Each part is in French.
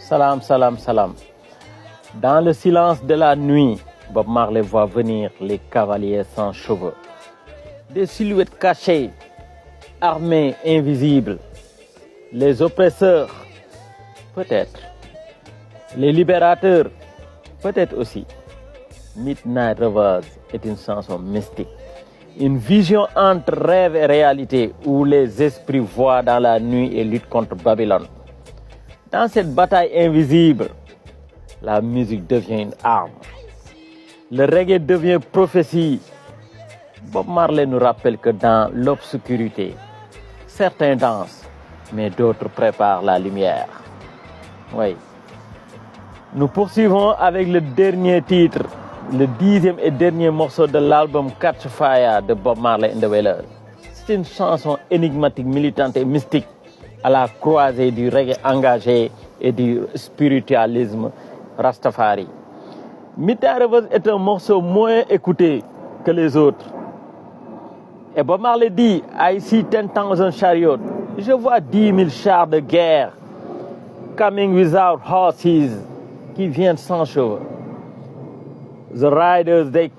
Salam, salam, salam. Dans le silence de la nuit, Bob Marley voit venir les cavaliers sans cheveux. Des silhouettes cachées, armées, invisibles. Les oppresseurs, peut-être. Les libérateurs, peut-être aussi. Midnight Rovers est une chanson mystique. Une vision entre rêve et réalité où les esprits voient dans la nuit et luttent contre Babylone. Dans cette bataille invisible, la musique devient une arme. Le reggae devient prophétie. Bob Marley nous rappelle que dans l'obscurité, certains dansent, mais d'autres préparent la lumière. Oui. Nous poursuivons avec le dernier titre, le 10e et dernier morceau de l'album Catch Fire de Bob Marley and the Wailers. C'est une chanson énigmatique, militante et mystique à la croisée du reggae engagé et du spiritualisme Rastafari. Midnight Rovers est un morceau moins écouté que les autres. Et Bob Marley dit, I see 10,000 chariots. Je vois 10 000 chars de guerre coming without horses, qui viennent sans chevaux. The riders, they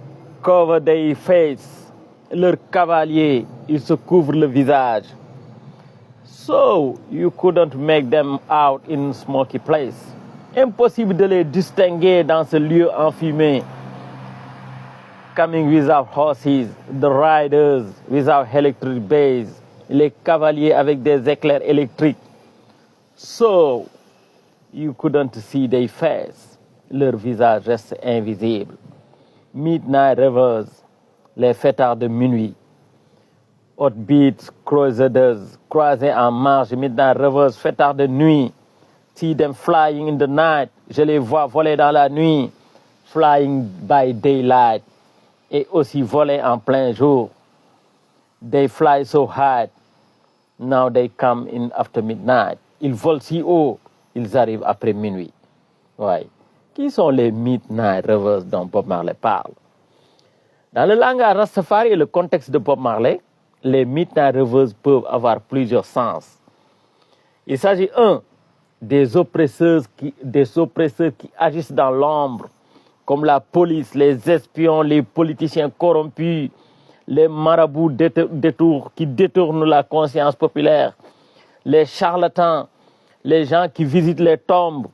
cover their face. Leurs cavaliers, ils se couvrent le visage. So, you couldn't make them out in smoky place. Impossible de les distinguer dans ce lieu enfumé. Coming without horses, the riders without electric bays, les cavaliers avec des éclairs électriques. So, you couldn't see their face. Leur visage reste invisible. Midnight Rovers, les fêtards de minuit. Hot Beats, Crusaders, croisés en marche. Midnight Rovers, fêtards de nuit. See them flying in the night. Je les vois voler dans la nuit. Flying by daylight. Et aussi voler en plein jour. They fly so high. Now they come in after midnight. Ils volent si haut. Ils arrivent après minuit. Ouais. Qui sont les Midnight Rovers dont Bob Marley parle? Dans le langage Rastafari et le contexte de Bob Marley, les Midnight Rovers peuvent avoir plusieurs sens. Il s'agit, des oppresseurs qui agissent dans l'ombre, comme la police, les espions, les politiciens corrompus, les marabouts qui détournent la conscience populaire, les charlatans, les gens qui visitent les tombes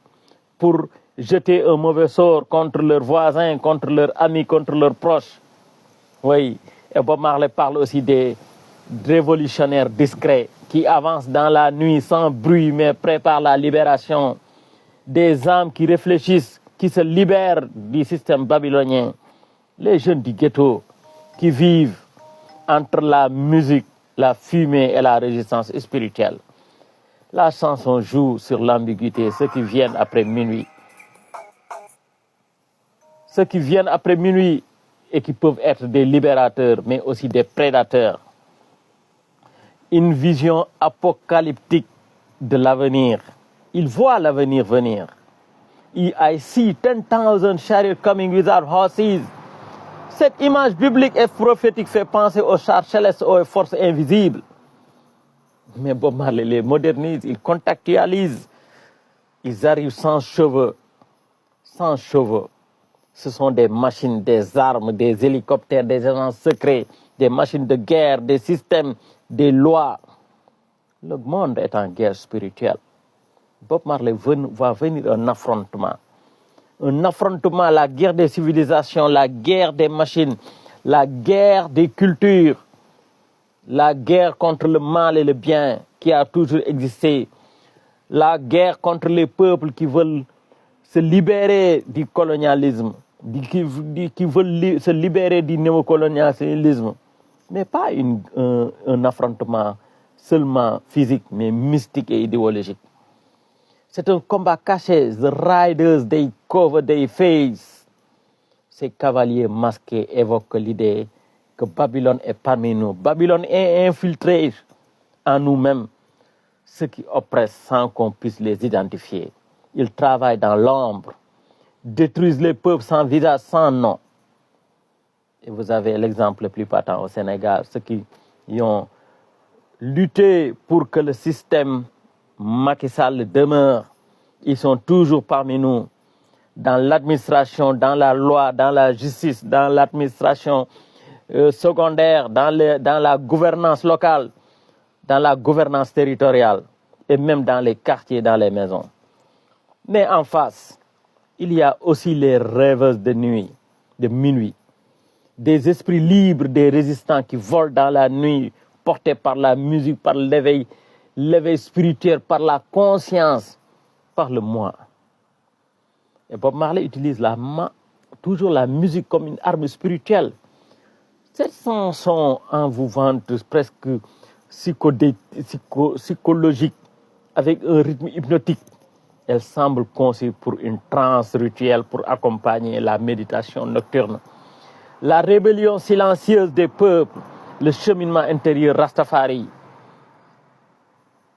pour jeter un mauvais sort contre leurs voisins, contre leurs amis, contre leurs proches. Oui, et Bob Marley parle aussi des révolutionnaires discrets qui avancent dans la nuit sans bruit mais préparent la libération. Des âmes qui réfléchissent, qui se libèrent du système babylonien. Les jeunes du ghetto qui vivent entre la musique, la fumée et la résistance spirituelle. La chanson joue sur l'ambiguïté, ceux qui viennent après minuit. Ceux qui viennent après minuit et qui peuvent être des libérateurs, mais aussi des prédateurs. Une vision apocalyptique de l'avenir. Ils voient l'avenir venir. I see 10,000 chariots coming without horses. Cette image biblique et prophétique fait penser aux chars célestes, aux forces invisibles. Mais Bob Marley les modernise, ils contextualisent. Ils arrivent sans cheveux. Sans cheveux. Ce sont des machines, des armes, des hélicoptères, des agents secrets, des machines de guerre, des systèmes, des lois. Le monde est en guerre spirituelle. Bob Marley va venir un affrontement. Un affrontement, la guerre des civilisations, la guerre des machines, la guerre des cultures, la guerre contre le mal et le bien qui a toujours existé, la guerre contre les peuples qui veulent se libérer du colonialisme, qui veulent se libérer du néocolonialisme. Mais pas un affrontement seulement physique, mais mystique et idéologique. C'est un combat caché. The riders, they cover their face. Ces cavaliers masqués évoquent l'idée que Babylone est parmi nous. Babylone est infiltrée en nous-mêmes, ceux qui oppressent sans qu'on puisse les identifier. Ils travaillent dans l'ombre, détruisent les peuples sans visage, sans nom. Et vous avez l'exemple le plus patent au Sénégal, ceux qui ont lutté pour que le système Macky Sall demeure, Ils sont toujours parmi nous, dans l'administration, dans la loi, dans la justice, dans l'administration secondaire, dans la gouvernance locale, dans la gouvernance territoriale et même dans les quartiers, dans les maisons. Mais en face, il y a aussi les rêveuses de nuit, de minuit, des esprits libres, des résistants qui volent dans la nuit, portés par la musique, par l'éveil spirituel, par la conscience, par le moi. Et Bob Marley utilise toujours la musique comme une arme spirituelle. Cette chanson envoûtante, presque psychologique, avec un rythme hypnotique, elle semble conçue pour une transe rituelle pour accompagner la méditation nocturne. La rébellion silencieuse des peuples, le cheminement intérieur Rastafari.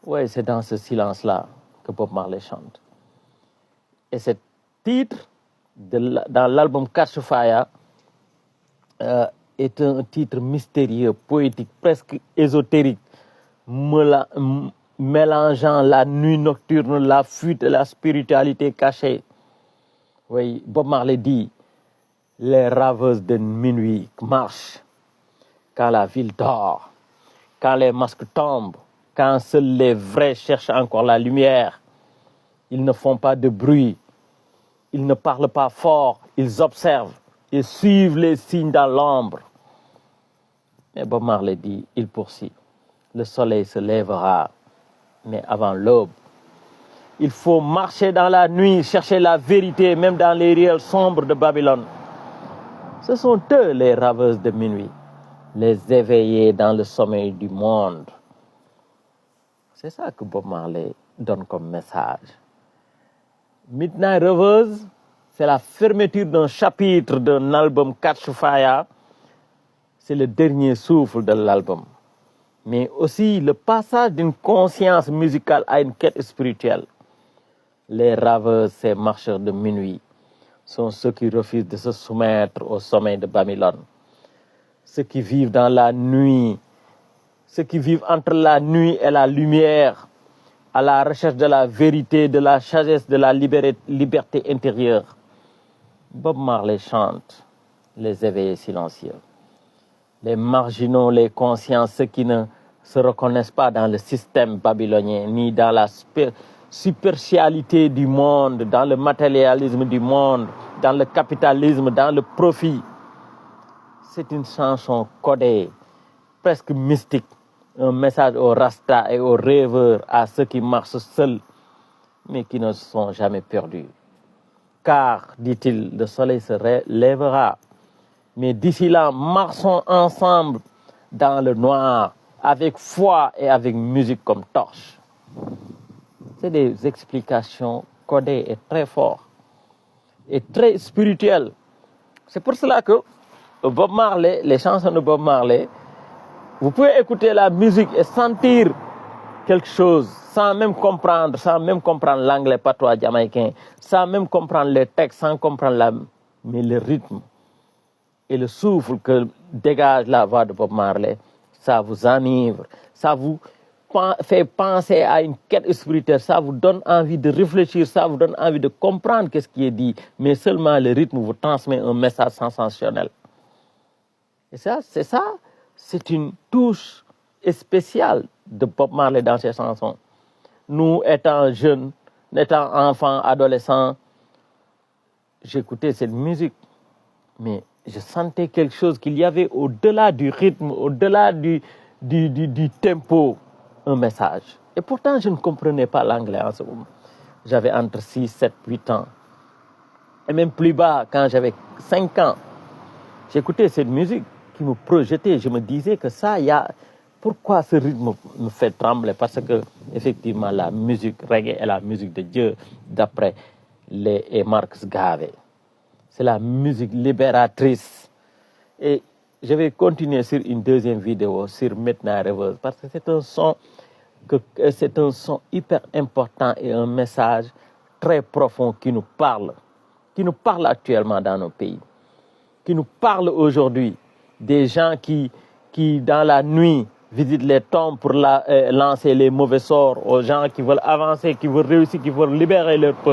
Oui, c'est dans ce silence-là que Bob Marley chante. Et ce titre, dans l'album Catch Fire, est un titre mystérieux, poétique, presque ésotérique, mélangeant la nuit nocturne, la fuite et la spiritualité cachée. Oui, Bob Marley dit, les raveuses de minuit marchent quand la ville dort, quand les masques tombent, quand seuls les vrais cherchent encore la lumière. Ils ne font pas de bruit, ils ne parlent pas fort, ils observent et suivent les signes dans l'ombre. Mais Bob Marley dit, il poursuit, le soleil se lèvera, mais avant l'aube. Il faut marcher dans la nuit, chercher la vérité, même dans les ruelles sombres de Babylone. Ce sont eux les raveuses de minuit, les éveillés dans le sommeil du monde. C'est ça que Bob Marley donne comme message. Midnight Ravers, c'est la fermeture d'un chapitre d'un album Catch Fire. C'est le dernier souffle de l'album. Mais aussi le passage d'une conscience musicale à une quête spirituelle. Les raveurs, ces marcheurs de minuit, sont ceux qui refusent de se soumettre au sommeil de Babylone. Ceux qui vivent dans la nuit, ceux qui vivent entre la nuit et la lumière, à la recherche de la vérité, de la sagesse, de la liberté intérieure. Bob Marley chante les éveillés silencieux. Les marginaux, les conscients, ceux qui ne se reconnaissent pas dans le système babylonien, ni dans la superficialité du monde, dans le matérialisme du monde, dans le capitalisme, dans le profit. C'est une chanson codée, presque mystique, un message aux Rastas et aux rêveurs, à ceux qui marchent seuls, mais qui ne se sont jamais perdus. Car, dit-il, le soleil se lèvera. Mais d'ici là, marchons ensemble dans le noir, avec foi et avec musique comme torche. C'est des explications codées et très fortes, et très spirituelles. C'est pour cela que Bob Marley, les chansons de Bob Marley, vous pouvez écouter la musique et sentir quelque chose sans même comprendre l'anglais patois jamaïcain, sans même comprendre les textes, sans comprendre mais le rythme et le souffle que dégage la voix de Bob Marley, ça vous enivre, ça vous fait penser à une quête spirituelle, ça vous donne envie de réfléchir, ça vous donne envie de comprendre ce qui est dit, mais seulement le rythme vous transmet un message sensationnel. Et ça, c'est une touche spéciale de Bob Marley dans ses chansons. Nous, étant jeunes, étant enfants, adolescents, j'écoutais cette musique, mais je sentais quelque chose qu'il y avait au-delà du rythme, au-delà du tempo, un message. Et pourtant, je ne comprenais pas l'anglais en ce moment. J'avais entre 6, 7, 8 ans. Et même plus bas, quand j'avais 5 ans, j'écoutais cette musique qui me projetait. Je me disais que pourquoi ce rythme me fait trembler? Parce que, effectivement, la musique reggae est la musique de Dieu, d'après et Marcus Garvey. C'est la musique libératrice. Et je vais continuer sur une deuxième vidéo sur Midnight Ravers parce que c'est un son hyper important et un message très profond qui nous parle actuellement dans nos pays, qui nous parle aujourd'hui des gens qui dans la nuit visitent les tombes pour lancer les mauvais sorts aux gens qui veulent avancer, qui veulent réussir, qui veulent libérer leur peuple.